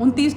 29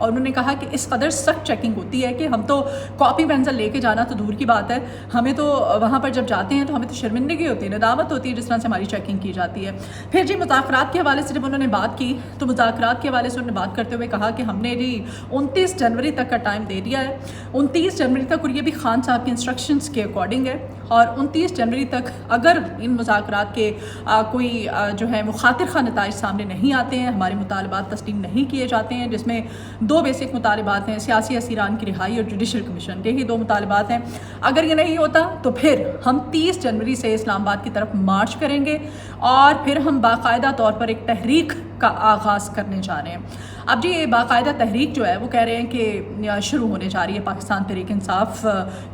اور انہوں نے کہا کہ اس قدر سخت چیکنگ ہوتی ہے کہ ہم تو کاپی پینسل لے کے جانا تو دور کی بات ہے، ہمیں تو وہاں پر جب جاتے ہیں تو ہمیں تو شرمندگی ہوتی ہے، ندامت ہوتی ہے جس طرح سے ہماری چیکنگ کی جاتی ہے۔ پھر جی مذاکرات کے حوالے سے جب انہوں نے بات کی تو مذاکرات کے حوالے سے انہوں نے بات کرتے ہوئے کہا کہ ہم نے جی 29 جنوری تک کا ٹائم دے دیا ہے، 29 جنوری تک، اور یہ بھی خان صاحب کے انسٹرکشنز کے اکارڈنگ ہے، اور 29 جنوری تک اگر ان مذاکرات کے کوئی جو ہے مخاطر خواہ نتائج سامنے نہیں آتے ہیں، ہمارے مطالبات تسلیم نہیں کیے جاتے ہیں، جس میں 2 بیسک مطالبات ہیں، سیاسی اسیران کی رہائی اور جوڈیشل کمیشن، یہی 2 مطالبات ہیں۔ اگر یہ نہیں ہوتا تو پھر ہم 30 جنوری سے اسلام آباد کی طرف مارچ کریں گے اور پھر ہم باقاعدہ طور پر ایک تحریک کا آغاز کرنے جا رہے ہیں۔ اب جی یہ باقاعدہ تحریک جو ہے وہ کہہ رہے ہیں کہ شروع ہونے جا رہی ہے پاکستان تحریک انصاف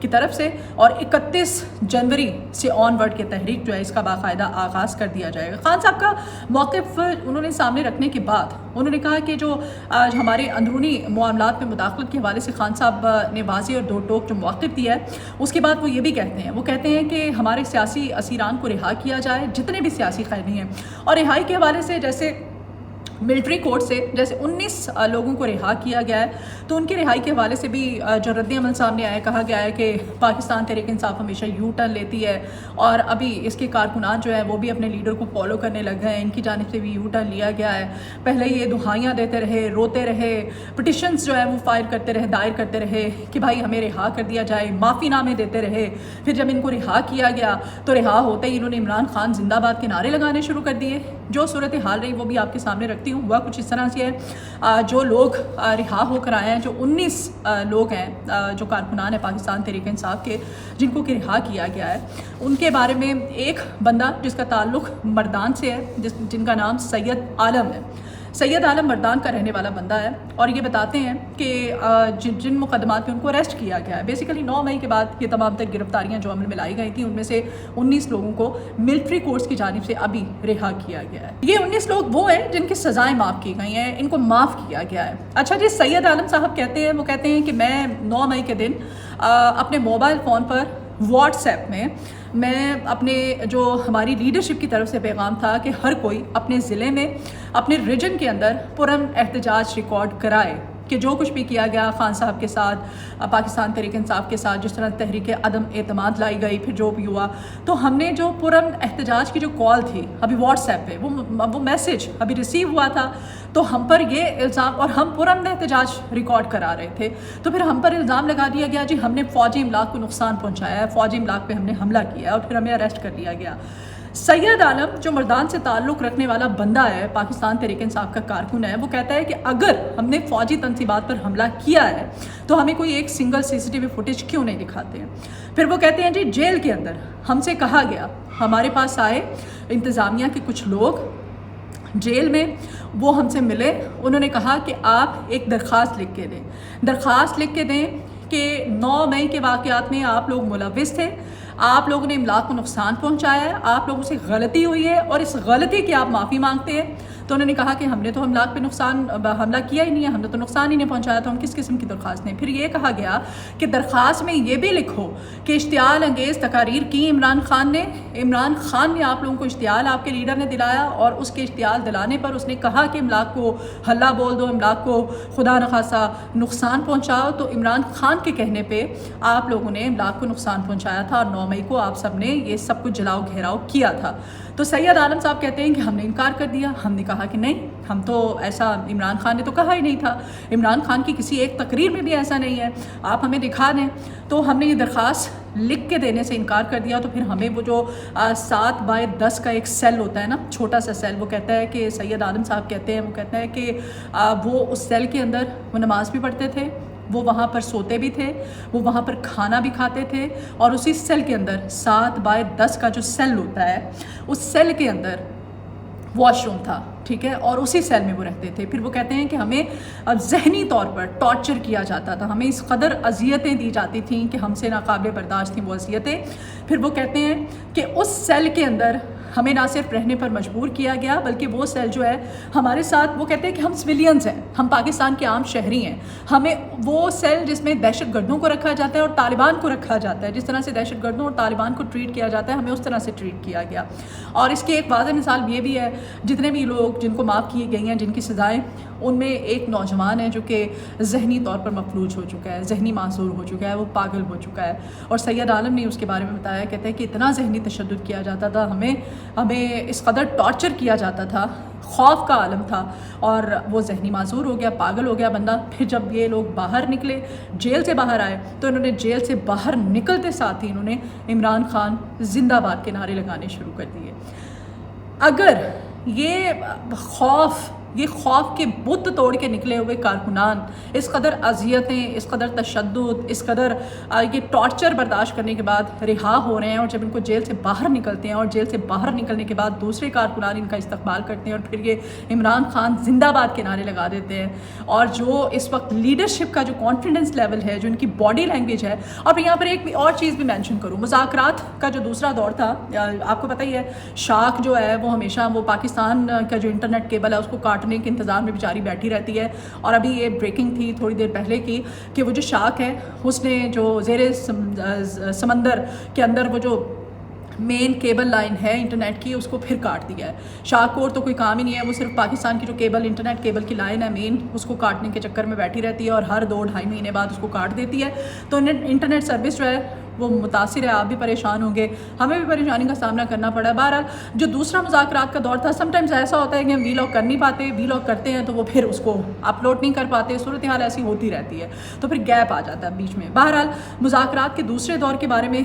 کی طرف سے، اور 31 جنوری سے آن ورڈ کے تحریک جو ہے اس کا باقاعدہ آغاز کر دیا جائے گا۔ خان صاحب کا موقف انہوں نے سامنے رکھنے کے بعد انہوں نے کہا کہ جو ہمارے اندرونی معاملات میں مداخلت کے حوالے سے خان صاحب نے واضح اور دو ٹوک جو موقف دیا ہے، اس کے بعد وہ یہ بھی کہتے ہیں، وہ کہتے ہیں کہ ہمارے سیاسی اسیران کو رہا کیا جائے، جتنے بھی سیاسی قیدی ہیں، اور رہائی کے حوالے سے جیسے ملٹری کورٹ سے جیسے 19 لوگوں کو رہا کیا گیا ہے، تو ان کی رہائی کے حوالے سے بھی جو رد عمل سامنے آیا، کہا گیا ہے کہ پاکستان تحریک انصاف ہمیشہ یو ٹرن لیتی ہے، اور ابھی اس کے کارکنان جو ہے وہ بھی اپنے لیڈر کو فالو کرنے لگ گئے ہیں، ان کی جانب سے بھی یو ٹرن لیا گیا ہے۔ پہلے یہ دہائیاں دیتے رہے، روتے رہے، پٹیشنز جو ہے وہ دائر کرتے رہے کہ بھائی ہمیں رہا کر دیا جائے، معافی نامے دیتے رہے، پھر جب ان کو رہا کیا گیا تو رہا ہوتے ہی انہوں نے عمران خان زندہ باد کے نعرے لگانے شروع کر دیے۔ جو صورتحال رہی وہ بھی آپ کے سامنے رکھتی ہوں، ہوا کچھ اس طرح سے ہے، جو لوگ رہا ہو کر آئے ہیں، جو 19 لوگ ہیں جو کارکنان ہیں پاکستان تحریک انصاف کے، جن کو رہا کیا گیا ہے، ان کے بارے میں ایک بندہ جس کا تعلق مردان سے ہے، جن کا نام سید عالم ہے، سید عالم مردان کا رہنے والا بندہ ہے، اور یہ بتاتے ہیں کہ جن مقدمات میں ان کو اریسٹ کیا گیا ہے، بیسیکلی 9 مئی کے بعد یہ تمام تر گرفتاریاں جو عمل میں لائی گئی تھیں، ان میں سے 19 لوگوں کو ملٹری کورٹس کی جانب سے ابھی رہا کیا گیا ہے۔ یہ 19 لوگ وہ ہیں جن کی سزائیں معاف کی گئی ہیں، ان کو معاف کیا گیا ہے۔ اچھا جی، سید عالم صاحب کہتے ہیں، وہ کہتے ہیں کہ میں 9 مئی کے دن اپنے موبائل فون پر واٹس ایپ میں اپنے جو ہماری لیڈرشپ کی طرف سے پیغام تھا کہ ہر کوئی اپنے ضلع میں اپنے ریجن کے اندر پرامن احتجاج ریکارڈ کرائے کہ جو کچھ بھی کیا گیا خان صاحب کے ساتھ، پاکستان تحریک انصاف کے ساتھ، جس طرح تحریک عدم اعتماد لائی گئی، پھر جو بھی ہوا، تو ہم نے جو پرامن احتجاج کی جو کال تھی ابھی واٹس ایپ پہ وہ میسج ابھی ریسیو ہوا تھا، تو ہم پر یہ الزام، اور ہم پرامن احتجاج ریکارڈ کرا رہے تھے، تو پھر ہم پر الزام لگا دیا گیا جی ہم نے فوجی املاک کو نقصان پہنچایا ہے، فوجی املاک پہ ہم نے حملہ کیا ہے، اور پھر ہمیں اریسٹ کر لیا گیا۔ سید عالم جو مردان سے تعلق رکھنے والا بندہ ہے، پاکستان تحریک انصاف کا کارکن ہے، وہ کہتا ہے کہ اگر ہم نے فوجی تنصیبات پر حملہ کیا ہے تو ہمیں کوئی ایک سنگل CCTV فوٹیج کیوں نہیں دکھاتے ہیں۔ پھر وہ کہتے ہیں جی جیل کے اندر ہم سے کہا گیا، ہمارے پاس آئے انتظامیہ کے کچھ لوگ جیل میں، وہ ہم سے ملے، انہوں نے کہا کہ آپ ایک درخواست لکھ کے دیں کہ 9 مئی کے واقعات میں آپ لوگ ملوث تھے، آپ لوگوں نے املاک کو نقصان پہنچایا ہے، آپ لوگوں سے غلطی ہوئی ہے اور اس غلطی کی آپ معافی مانگتے ہیں۔ تو انہوں نے کہا کہ ہم نے تو املاک پہ حملہ کیا ہی نہیں ہے، ہم نے تو نقصان ہی نہیں پہنچایا، تو ہم کس قسم کی درخواست دیں۔ پھر یہ کہا گیا کہ درخواست میں یہ بھی لکھو کہ اشتعال انگیز تقاریر کی عمران خان نے آپ لوگوں کو اشتعال آپ کے لیڈر نے دلایا، اور اس کے اشتعال دلانے پر اس نے کہا کہ املاک کو ہلہ بول دو، املاک کو خدا نخواستہ نقصان پہنچاؤ، تو عمران خان کے کہنے پہ آپ لوگوں نے املاک کو نقصان پہنچایا تھا، اور 9 مئی کو آپ سب نے یہ سب کچھ جلاؤ گھیراؤ کیا تھا۔ تو سید عالم صاحب کہتے ہیں کہ ہم نے انکار کر دیا، ہم نے کہا کہ نہیں، ہم تو ایسا عمران خان نے تو کہا ہی نہیں تھا، عمران خان کی کسی ایک تقریر میں بھی ایسا نہیں ہے، آپ ہمیں دکھا دیں۔ تو ہم نے یہ درخواست لکھ کے دینے سے انکار کر دیا، تو پھر ہمیں وہ جو 7/10 کا ایک سیل ہوتا ہے نا، چھوٹا سا سیل، وہ کہتا ہے کہ سید عالم صاحب کہتے ہیں، وہ کہتا ہے کہ وہ اس سیل کے اندر وہ نماز بھی پڑھتے تھے، وہ وہاں پر سوتے بھی تھے، وہ وہاں پر کھانا بھی کھاتے تھے، اور اسی سیل کے اندر 7/10 کا جو سیل ہوتا ہے، اس سیل کے اندر واش روم تھا، ٹھیک ہے، اور اسی سیل میں وہ رہتے تھے۔ پھر وہ کہتے ہیں کہ ہمیں ذہنی طور پر ٹارچر کیا جاتا تھا، ہمیں اس قدر اذیتیں دی جاتی تھیں کہ ہم سے ناقابل برداشت تھیں وہ اذیتیں۔ پھر وہ کہتے ہیں کہ اس سیل کے اندر ہمیں نہ صرف رہنے پر مجبور کیا گیا، بلکہ وہ سیل جو ہے ہمارے ساتھ، وہ کہتے ہیں کہ ہم سویلینز ہیں، ہم پاکستان کے عام شہری ہیں، ہمیں وہ سیل جس میں دہشت گردوں کو رکھا جاتا ہے اور طالبان کو رکھا جاتا ہے، جس طرح سے دہشت گردوں اور طالبان کو ٹریٹ کیا جاتا ہے، ہمیں اس طرح سے ٹریٹ کیا گیا۔ اور اس کی ایک واضح مثال یہ بھی ہے، جتنے بھی لوگ جن کو معاف کی گئی ہیں، جن کی سزائیں ان میں ایک نوجوان ہے جو کہ ذہنی طور پر مفلوج ہو چکا ہے، ذہنی معذور ہو چکا ہے، وہ پاگل ہو چکا ہے. اور سید عالم نے اس کے بارے میں بتایا، کہتے ہیں کہ اتنا ذہنی تشدد کیا جاتا تھا، ہمیں اس قدر ٹارچر کیا جاتا تھا، خوف کا عالم تھا، اور وہ ذہنی معذور ہو گیا، پاگل ہو گیا بندہ. پھر جب یہ لوگ باہر نکلے، جیل سے باہر آئے، تو انہوں نے جیل سے باہر نکلتے ساتھ ہی انہوں نے عمران خان زندہ باد کے نعرے لگانے شروع کر دیے. اگر یہ خوف کے بت توڑ کے نکلے ہوئے کارکنان اس قدر اذیتیں، اس قدر تشدد، اس قدر یہ ٹارچر برداشت کرنے کے بعد رہا ہو رہے ہیں، اور جب ان کو جیل سے باہر نکلتے ہیں اور جیل سے باہر نکلنے کے بعد دوسرے کارکنان ان کا استقبال کرتے ہیں اور پھر یہ عمران خان زندہ باد کے نعرے لگا دیتے ہیں، اور جو اس وقت لیڈرشپ کا جو کانفیڈنس لیول ہے، جو ان کی باڈی لینگویج ہے. اور پھر یہاں پر ایک اور چیز بھی مینشن کروں، مذاکرات کا جو دوسرا دور تھا، آپ کو پتہ ہی ہے شاخ جو ہے وہ ہمیشہ وہ پاکستان کا جو انٹرنیٹ کیبل ہے اس کو کاٹنے کے انتظار میں بیچاری بیٹھی رہتی ہے. اور ابھی یہ بریکنگ تھی تھوڑی دیر پہلے کی کہ وہ جو شاخ ہے اس نے جو زیر سمندر کے اندر وہ جو مین کیبل لائن ہے انٹرنیٹ کی اس کو پھر کاٹ دیا ہے. شاہ کو تو کوئی کام ہی نہیں ہے، وہ صرف پاکستان کی جو انٹرنیٹ کیبل کی لائن ہے مین، اس کو کاٹنے کے چکر میں بیٹھی رہتی ہے اور ہر 2-2.5 مہینے بعد اس کو کاٹ دیتی ہے. تو انٹرنیٹ سروس جو ہے وہ متاثر ہے، آپ بھی پریشان ہوں گے، ہمیں بھی پریشانی کا سامنا کرنا پڑا ہے. بہرحال جو دوسرا مذاکرات کا دور تھا، سم ٹائمز ایسا ہوتا ہے کہ ہم وی لاگ کر نہیں پاتے، وی لاگ کرتے ہیں تو وہ پھر اس کو اپلوڈ نہیں کر پاتے، صورتحال ایسی ہوتی رہتی ہے تو پھر گیپ آ جاتا ہے بیچ میں. بہرحال مذاکرات کے دوسرے دور کے بارے میں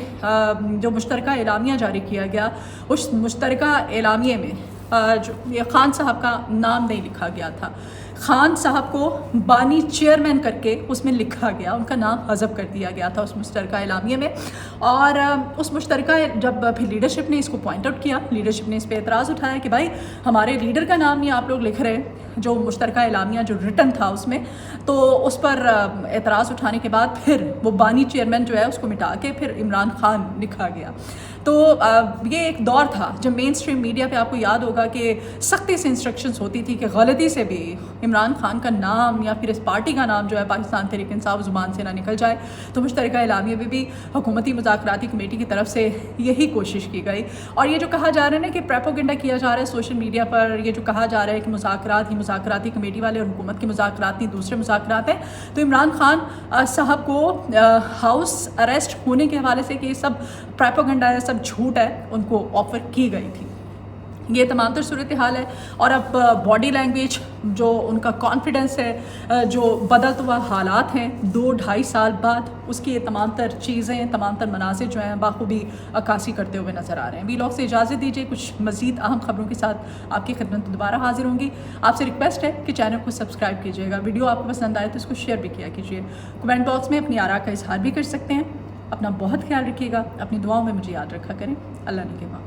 جو مشترکہ اعلامیہ جاری کیا گیا، اس مشترکہ اعلامیے میں جو خان صاحب کا نام نہیں لکھا گیا تھا، خان صاحب کو بانی چیئرمین کر کے اس میں لکھا گیا، ان کا نام حذف کر دیا گیا تھا اس مشترکہ اعلامیے میں. اور اس مشترکہ جب پھر لیڈرشپ نے اس کو پوائنٹ آؤٹ کیا، لیڈرشپ نے اس پہ اعتراض اٹھایا کہ بھائی ہمارے لیڈر کا نام نہیں آپ لوگ لکھ رہے، جو مشترکہ اعلامیہ جو ریٹن تھا اس میں. تو اس پر اعتراض اٹھانے کے بعد پھر وہ بانی چیئرمین جو ہے اس کو مٹا کے پھر عمران خان لکھا گیا. تو یہ ایک دور تھا جب مین اسٹریم میڈیا پہ آپ کو یاد ہوگا کہ سختی سے انسٹرکشنز ہوتی تھی کہ غلطی سے بھی عمران خان کا نام یا پھر اس پارٹی کا نام جو ہے پاکستان تحریک انصاف زبان سے نہ نکل جائے. تو مشترکہ اعلامیے میں بھی حکومتی مذاکراتی کمیٹی کی طرف سے یہی کوشش کی گئی. اور یہ جو کہا جا رہا ہے نا کہ پریپوگنڈا کیا جا رہا ہے سوشل میڈیا پر، یہ جو کہا جا رہا ہے کہ مذاکرات ہی مذاکراتی کمیٹی والے اور حکومت کے مذاکرات نہیں دوسرے مذاکرات ہیں، تو عمران خان صاحب کو ہاؤس اریسٹ ہونے کے حوالے سے کہ یہ سب پریپوگنڈا ہے، سب جھوٹ ہے، ان کو آفر کی گئی تھی. یہ تمام تر صورتحال ہے. اور اب باڈی لینگویج، جو ان کا کانفیڈنس ہے، جو بدلتا ہوا حالات ہیں 2-2.5 سال بعد، اس کی یہ تمام تر چیزیں، تمام تر مناظر جو ہیں بخوبی عکاسی کرتے ہوئے نظر آ رہے ہیں. وی لاگ سے اجازت دیجیے، کچھ مزید اہم خبروں کے ساتھ آپ کی خدمت میں دوبارہ حاضر ہوں گی. آپ سے ریکویسٹ ہے کہ چینل کو سبسکرائب کیجیے گا، ویڈیو آپ کو پسند آئے تو اس کو شیئر بھی کیا کیجیے. کمنٹ باکس میں اپنی آراء کا اظہار بھی کر سکتے ہیں. اپنا بہت خیال رکھیے گا، اپنی دعاؤں میں مجھے یاد رکھا کریں. اللہ نگہبان.